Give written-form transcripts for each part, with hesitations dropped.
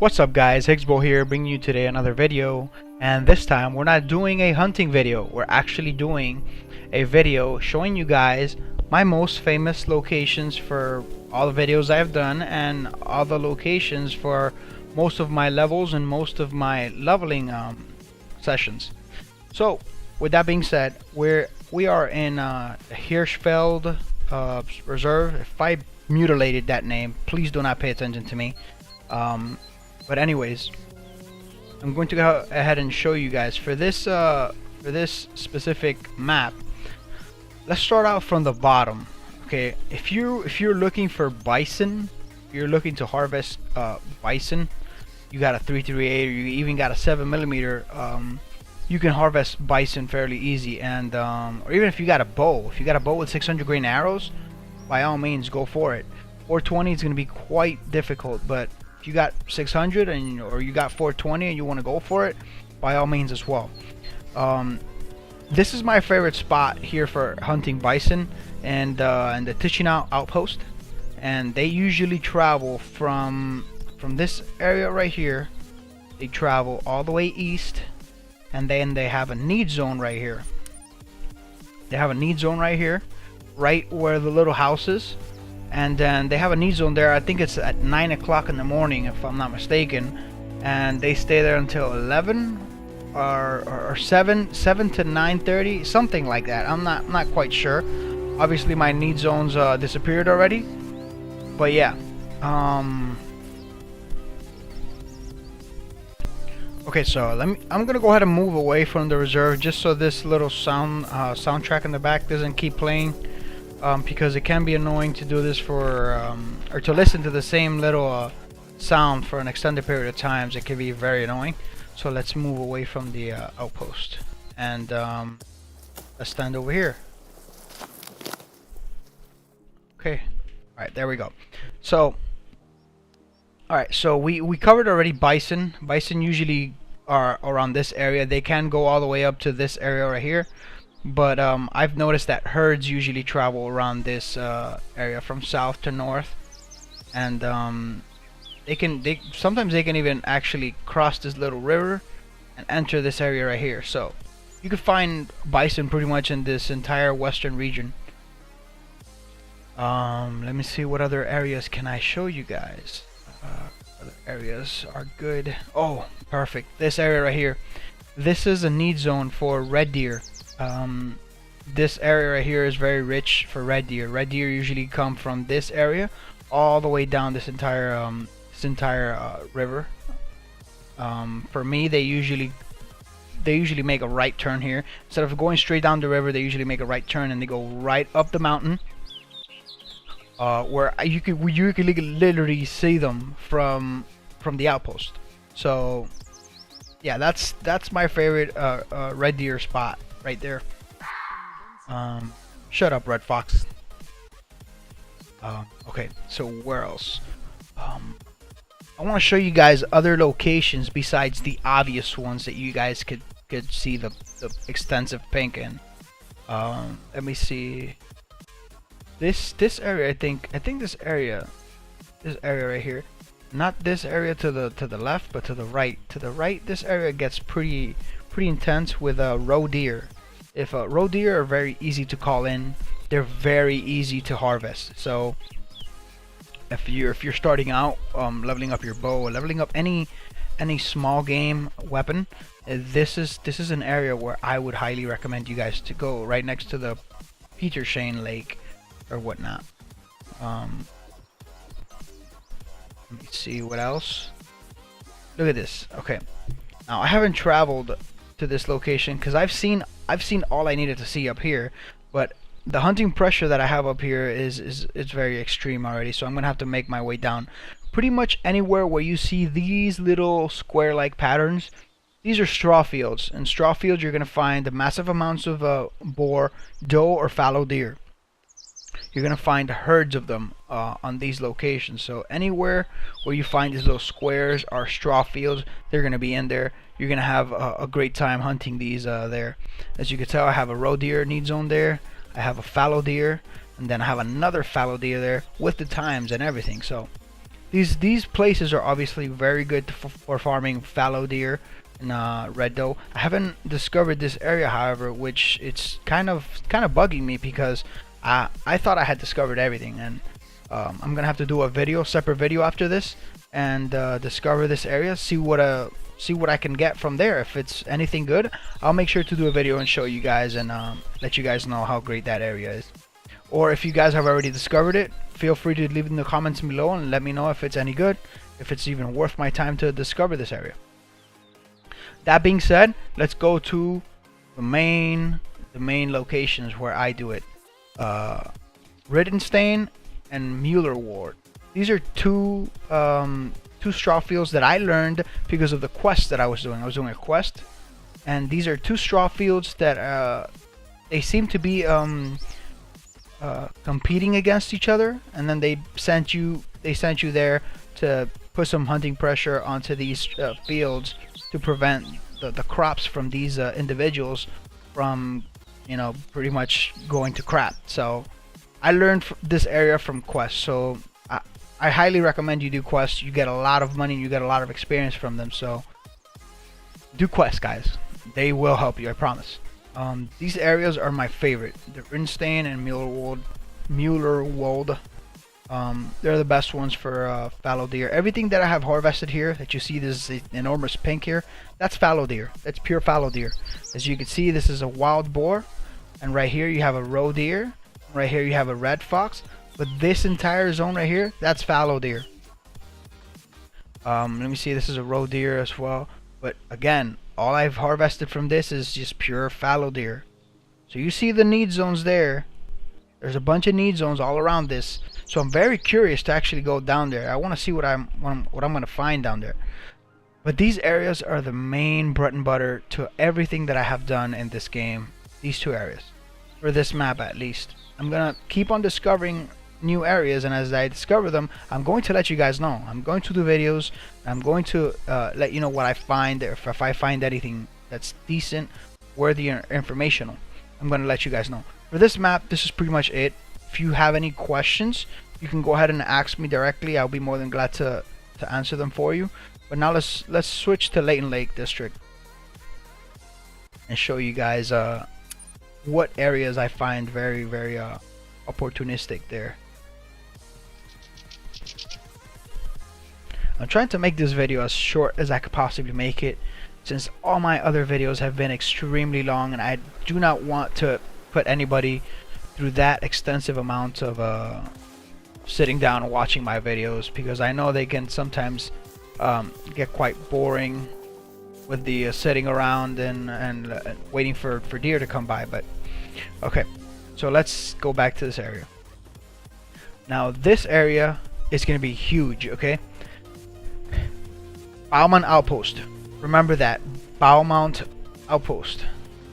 What's up guys, Higsbo here bringing you today another video, and this time we're not doing a hunting video, we're actually doing a video showing you guys my most famous locations for all the videos I've done and all the locations for most of my levels and most of my leveling sessions. So with that being said, we are in Hirschfeld Reserve. If I mutilated that name, please do not pay attention to me. But anyways, I'm going to go ahead and show you guys for this specific map. Let's start out from the bottom. Okay, if you're looking for bison, if you're looking to harvest bison, you got a 338 or you even got a 7mm. You can harvest bison fairly easy, and or even if you got a bow, with 600 grain arrows, by all means go for it. 420 is going to be quite difficult, but if you got 600 or you got 420 and you want to go for it, by all means as well. This is my favorite spot here for hunting bison, and the Tichinau outpost, and they usually travel from this area right here. They travel all the way east, and then they have a need zone right here. They have a need zone right here, right where the little house is. And then they have a need zone there. I think it's at 9 o'clock in the morning, if I'm not mistaken, and they stay there until 11 or 7 to 9:30, something like that. I'm not quite sure. Obviously my need zones disappeared already, but yeah. Okay, so I'm gonna go ahead and move away from the reserve just so this little soundtrack in the back doesn't keep playing. Because it can be annoying to do this for or to listen to the same little sound for an extended period of times. It can be very annoying. So let's move away from the outpost, and let's stand over here. Okay, alright, there we go. So alright, so we covered already bison. Bison usually are around this area. They can go all the way up to this area right here, but I've noticed that herds usually travel around this area from south to north, and sometimes they can even actually cross this little river and enter this area right here. So you can find bison pretty much in this entire western region. Let me see, what other areas can I show you guys. Other areas are good. Oh, perfect, this area right here. This is a need zone for red deer. This area right here is very rich for red deer. Red deer usually come from this area all the way down this entire river. For me, they usually make a right turn here. Instead of going straight down the river, they usually make a right turn and they go right up the mountain, where you can literally see them from the outpost. So yeah, that's my favorite red deer spot right there. Shut up, Red Fox. Okay, so where else? I want to show you guys other locations besides the obvious ones that you guys could see the extensive pink in. Let me see. This area, I think this area right here. Not this area to the left, but to the right. To the right, this area gets pretty intense with roe deer. If roe deer are very easy to call in, they're very easy to harvest. So if you're starting out, leveling up your bow, or leveling up any small game weapon, this is an area where I would highly recommend you guys to go, right next to the Peter Shane Lake or whatnot. Let me see what else. Look at this. Okay, now I haven't traveled to this location because I've seen all I needed to see up here, but the hunting pressure that I have up here is very extreme already. So I'm gonna have to make my way down. Pretty much anywhere where you see these little square-like patterns, these are straw fields. In straw fields, you're gonna find massive amounts of boar, doe, or fallow deer. You're gonna find herds of them on these locations. So anywhere where you find these little squares or straw fields, they're gonna be in there. You're gonna have a great time hunting these there. As you can tell, I have a roe deer need zone there. I have a fallow deer, and then I have another fallow deer there with the times and everything. So These places are obviously very good for farming fallow deer and red doe. I haven't discovered this area, however, which it's kind of bugging me because I thought I had discovered everything, and I'm gonna have to do a video, separate video after this, and discover this area, see what I can get from there. If it's anything good, I'll make sure to do a video and show you guys, and let you guys know how great that area is. Or if you guys have already discovered it, feel free to leave it in the comments below and let me know if it's any good, if it's even worth my time to discover this area. That being said, let's go to the main locations where I do it. Rittenstein and Mueller Ward. These are two straw fields that I learned because of the quest that I was doing. I was doing a quest, and these are two straw fields that they seem to be competing against each other, and then they sent you there to put some hunting pressure onto these fields to prevent the crops from these individuals from, you know, pretty much going to crap. So I learned this area from quests, so I highly recommend you do quests. You get a lot of money and you get a lot of experience from them, so do quests, guys. They will help you, I promise. These areas are my favorite. The Rittenstein and Mueller Wald. They're the best ones for fallow deer. Everything that I have harvested here, that you see this enormous pink here, that's fallow deer. That's pure fallow deer. As you can see, this is a wild boar, and right here you have a roe deer. Right here you have a red fox. But this entire zone right here, that's fallow deer. Let me see, this is a roe deer as well. But again, all I've harvested from this is just pure fallow deer. So you see the need zones there. There's a bunch of need zones all around this. So I'm very curious to actually go down there. I want to see what I'm going to find down there. But these areas are the main bread and butter to everything that I have done in this game. These two areas, for this map at least. I'm gonna keep on discovering new areas, and as I discover them, I'm going to let you guys know. I'm going to do videos. I'm going to let you know what I find. If I find anything that's decent, worthy, or informational, I'm going to let you guys know. For this map, this is pretty much it. If you have any questions, you can go ahead and ask me directly. I'll be more than glad to answer them for you. But now let's switch to Layton Lake District and show you guys what areas I find very opportunistic there. I'm trying to make this video as short as I could possibly make it, since all my other videos have been extremely long, and I do not want to put anybody through that extensive amount of sitting down and watching my videos, because I know they can sometimes get quite boring with the sitting around and waiting for deer to come by. But okay, so let's go back to this area. Now this area is going to be huge, okay? Bowman Outpost. Remember that. Bowmount Outpost.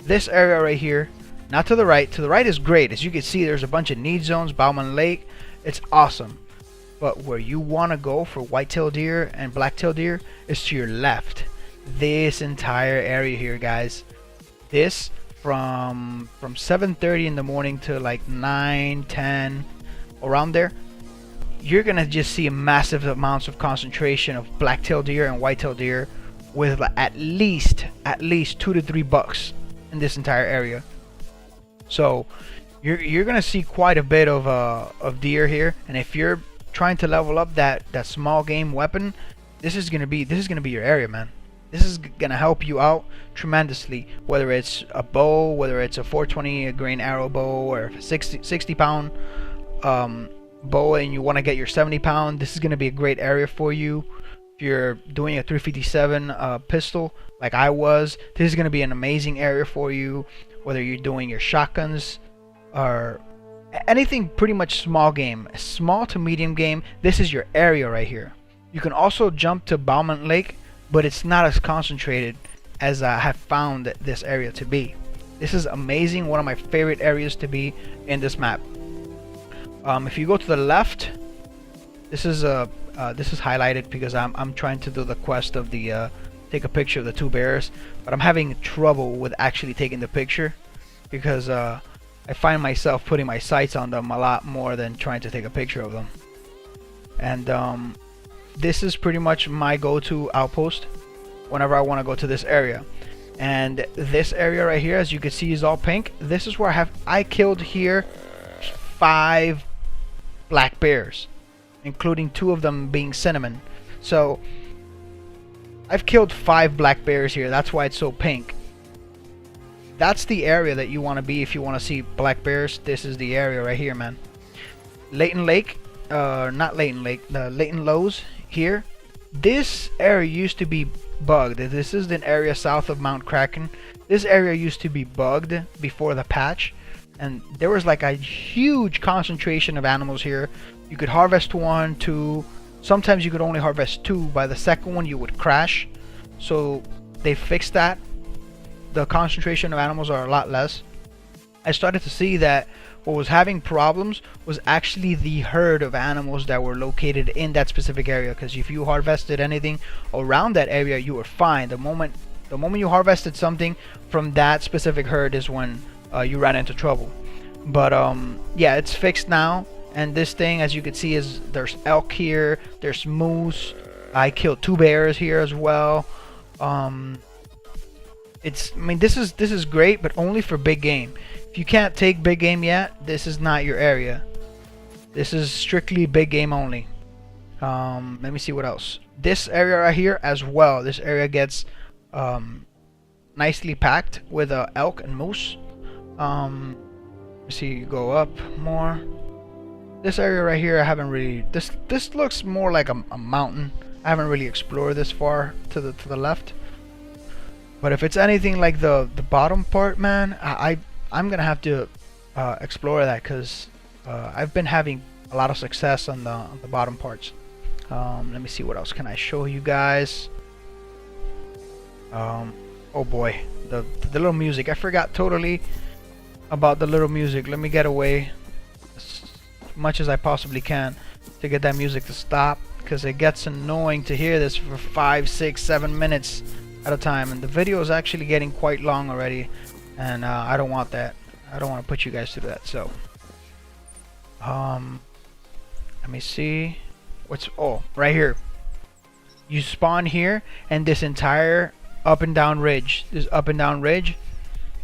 This area right here, not to the right. To the right is great. As you can see, there's a bunch of need zones. Bowman Lake. It's awesome. But where you want to go for whitetail deer and blacktail deer is to your left. This entire area here, guys. This from 7:30 in the morning to like 9, 10, around there. You're gonna just see massive amounts of concentration of blacktail deer and whitetail deer, with at least 2 to 3 bucks in this entire area. So you're gonna see quite a bit of deer here, and if you're trying to level up that small game weapon, this is gonna be your area, man. This is gonna help you out tremendously. Whether it's a bow, whether it's a 420 grain arrow bow, or a 60 pound bow, and you want to get your 70 pound, this is going to be a great area for you. If you're doing a 357 pistol like I was, this is going to be an amazing area for you. Whether you're doing your shotguns or anything, pretty much small game, small to medium game, this is your area right here. You can also jump to Bowman Lake, but it's not as concentrated as I have found this area to be. This is amazing, one of my favorite areas to be in this map. If you go to the left, this is highlighted because I'm trying to do the quest of the take a picture of the two bears, but I'm having trouble with actually taking the picture because I find myself putting my sights on them a lot more than trying to take a picture of them. And this is pretty much my go-to outpost whenever I want to go to this area. And this area right here, as you can see, is all pink. This is where I killed here 5 black bears, including 2 of them being cinnamon. So I've killed 5 black bears here. That's why it's so pink. That's the area that you want to be if you want to see black bears. This is the area right here, man. Layton Lake, not Layton Lake, the Layton Lows here. This area used to be bugged. This is an area south of Mount Kraken. This area used to be bugged before the patch, and there was like a huge concentration of animals here. You could harvest 1, 2, sometimes you could only harvest 2. By the second one you would crash, so they fixed that. The concentration of animals are a lot less. I started to see that what was having problems was actually the herd of animals that were located in that specific area, because if you harvested anything around that area, you were fine. The moment you harvested something from that specific herd is when you ran into trouble. But yeah, it's fixed now, and this thing, as you can see, is there's elk here, there's moose. I killed 2 bears here as well. I mean, this is great, but only for big game. If you can't take big game yet, this is not your area. This is strictly big game only. Let me see what else. This area right here as well. This area gets nicely packed with elk and moose. Let's see, you go up more. This area right here, I haven't really. This looks more like a mountain. I haven't really explored this far to the left. But if it's anything like the bottom part, man, I'm gonna have to explore that, because I've been having a lot of success on the bottom parts. Let me see, what else can I show you guys. Oh boy, the little music. I forgot totally about the little music. Let me get away as much as I possibly can to get that music to stop, because it gets annoying to hear this for 5, 6, 7 minutes at a time, and the video is actually getting quite long already, and I don't want that. I don't want to put you guys through that. So let me see what's right here. You spawn here, and this entire up and down ridge,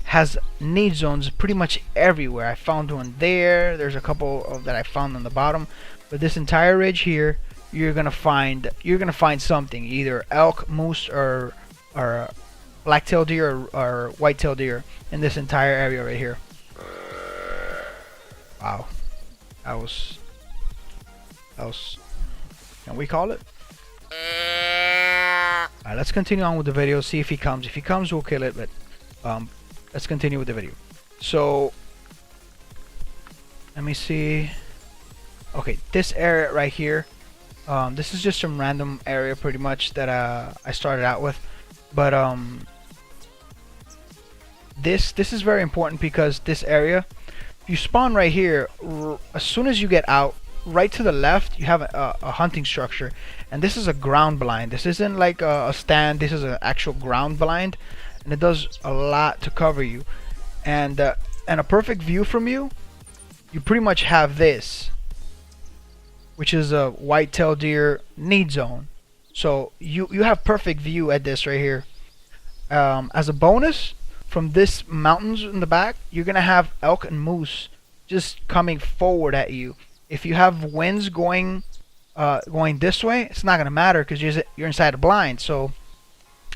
has need zones pretty much everywhere. I found one there. There's a couple of that I found on the bottom, but this entire ridge here, you're gonna find something, either elk, moose, or black-tailed deer or white-tailed deer in this entire area right here. Wow, that was can we call it? Alright, let's continue on with the video, see if he comes. If he comes, we'll kill it, but let's continue with the video. So let me see. Okay, this area right here, this is just some random area pretty much that I started out with, but this is very important, because this area, you spawn right here, as soon as you get out, right to the left you have a hunting structure, and this is a ground blind. This isn't like a stand, this is an actual ground blind, and it does a lot to cover you, and a perfect view from you pretty much have this, which is a white-tailed deer need zone. So you have perfect view at this right here. As a bonus, from this mountains in the back, you're gonna have elk and moose just coming forward at you. If you have winds going this way, it's not gonna matter, because you're inside a blind, so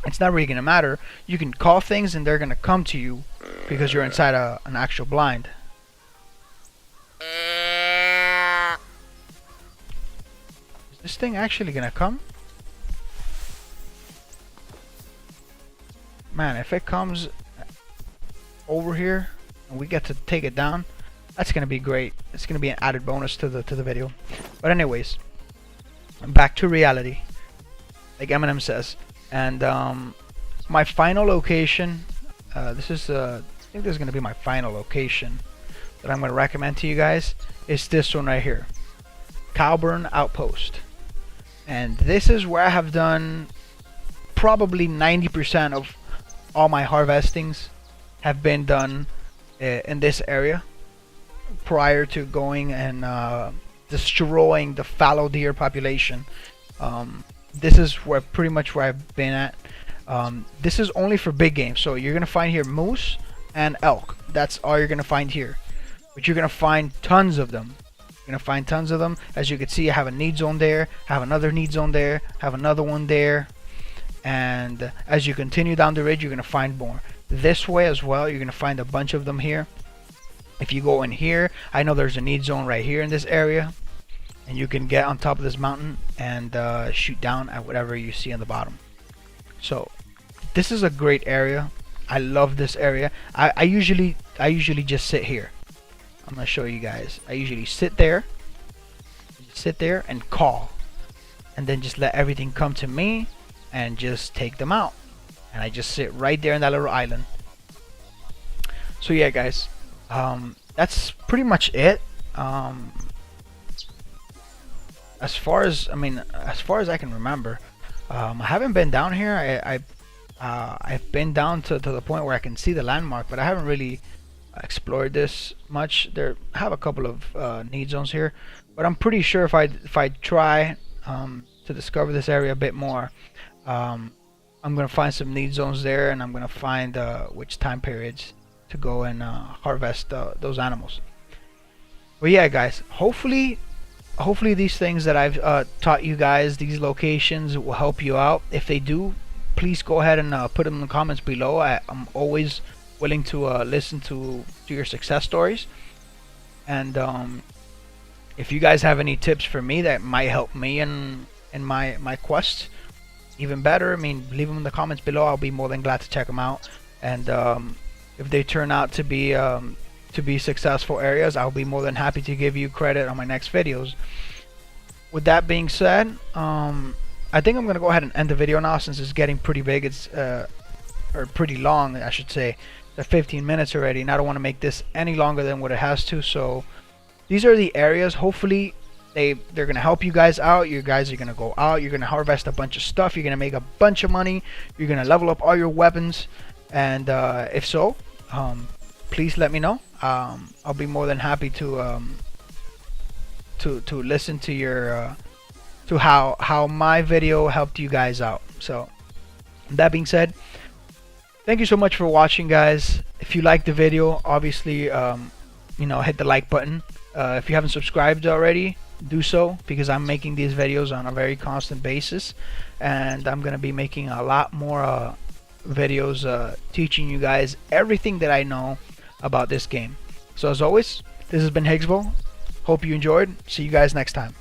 it's not really gonna matter. You can call things and they're gonna come to you because you're inside an actual blind. Is this thing actually gonna come? Man, if it comes over here and we get to take it down, that's gonna be great. It's gonna be an added bonus to the video. But anyways, back to reality, like Eminem says. And my final location, this is I think this is gonna be my final location that I'm gonna recommend to you guys, is this one right here, Cowburn Outpost. And this is where I have done probably 90% of all my harvestings have been done in this area, prior to going and destroying the fallow deer population. This is where pretty much where I've been at. This is only for big games, so you're gonna find here moose and elk. That's all you're gonna find here, but you're gonna find tons of them. You're gonna find tons of them. As you can see, I have a need zone there, have another need zone there, have another one there, and as you continue down the ridge, you're gonna find more. This way as well, you're gonna find a bunch of them here. If you go in here, I know there's a need zone right here in this area, and you can get on top of this mountain and shoot down at whatever you see on the bottom. So this is a great area. I love this area. I usually just sit here. I'm gonna show you guys. I usually sit there and call, and then just let everything come to me and just take them out. And I just sit right there in that little island. So yeah, guys, that's pretty much it. As far as I can remember, I haven't been down here. I've been down to the point where I can see the landmark, but I haven't really explored this much. I have a couple of need zones here, but I'm pretty sure if I try to discover this area a bit more, I'm gonna find some need zones there, and I'm gonna find which time periods to go and harvest those animals. But yeah, guys, hopefully these things that I've taught you guys, these locations, will help you out. If they do, please go ahead and put them in the comments below. I'm always willing to listen to your success stories, and if you guys have any tips for me that might help me in my quest, even better. I mean, leave them in the comments below. I'll be more than glad to check them out, and if they turn out to be successful areas, I'll be more than happy to give you credit on my next videos. With that being said, I think I'm gonna go ahead and end the video now, since it's getting pretty big. It's or pretty long, I should say. They're 15 minutes already, and I don't want to make this any longer than what it has to. So these are the areas. Hopefully they're gonna help you guys out. You guys are gonna go out, you're gonna harvest a bunch of stuff, you're gonna make a bunch of money, you're gonna level up all your weapons, and if so, please let me know. I'll be more than happy to listen to your to how my video helped you guys out. So that being said, thank you so much for watching, guys. If you liked the video, obviously hit the like button. If you haven't subscribed already, do so, because I'm making these videos on a very constant basis, and I'm gonna be making a lot more videos teaching you guys everything that I know about this game. So as always, this has been Higgsville. Hope you enjoyed. See you guys next time.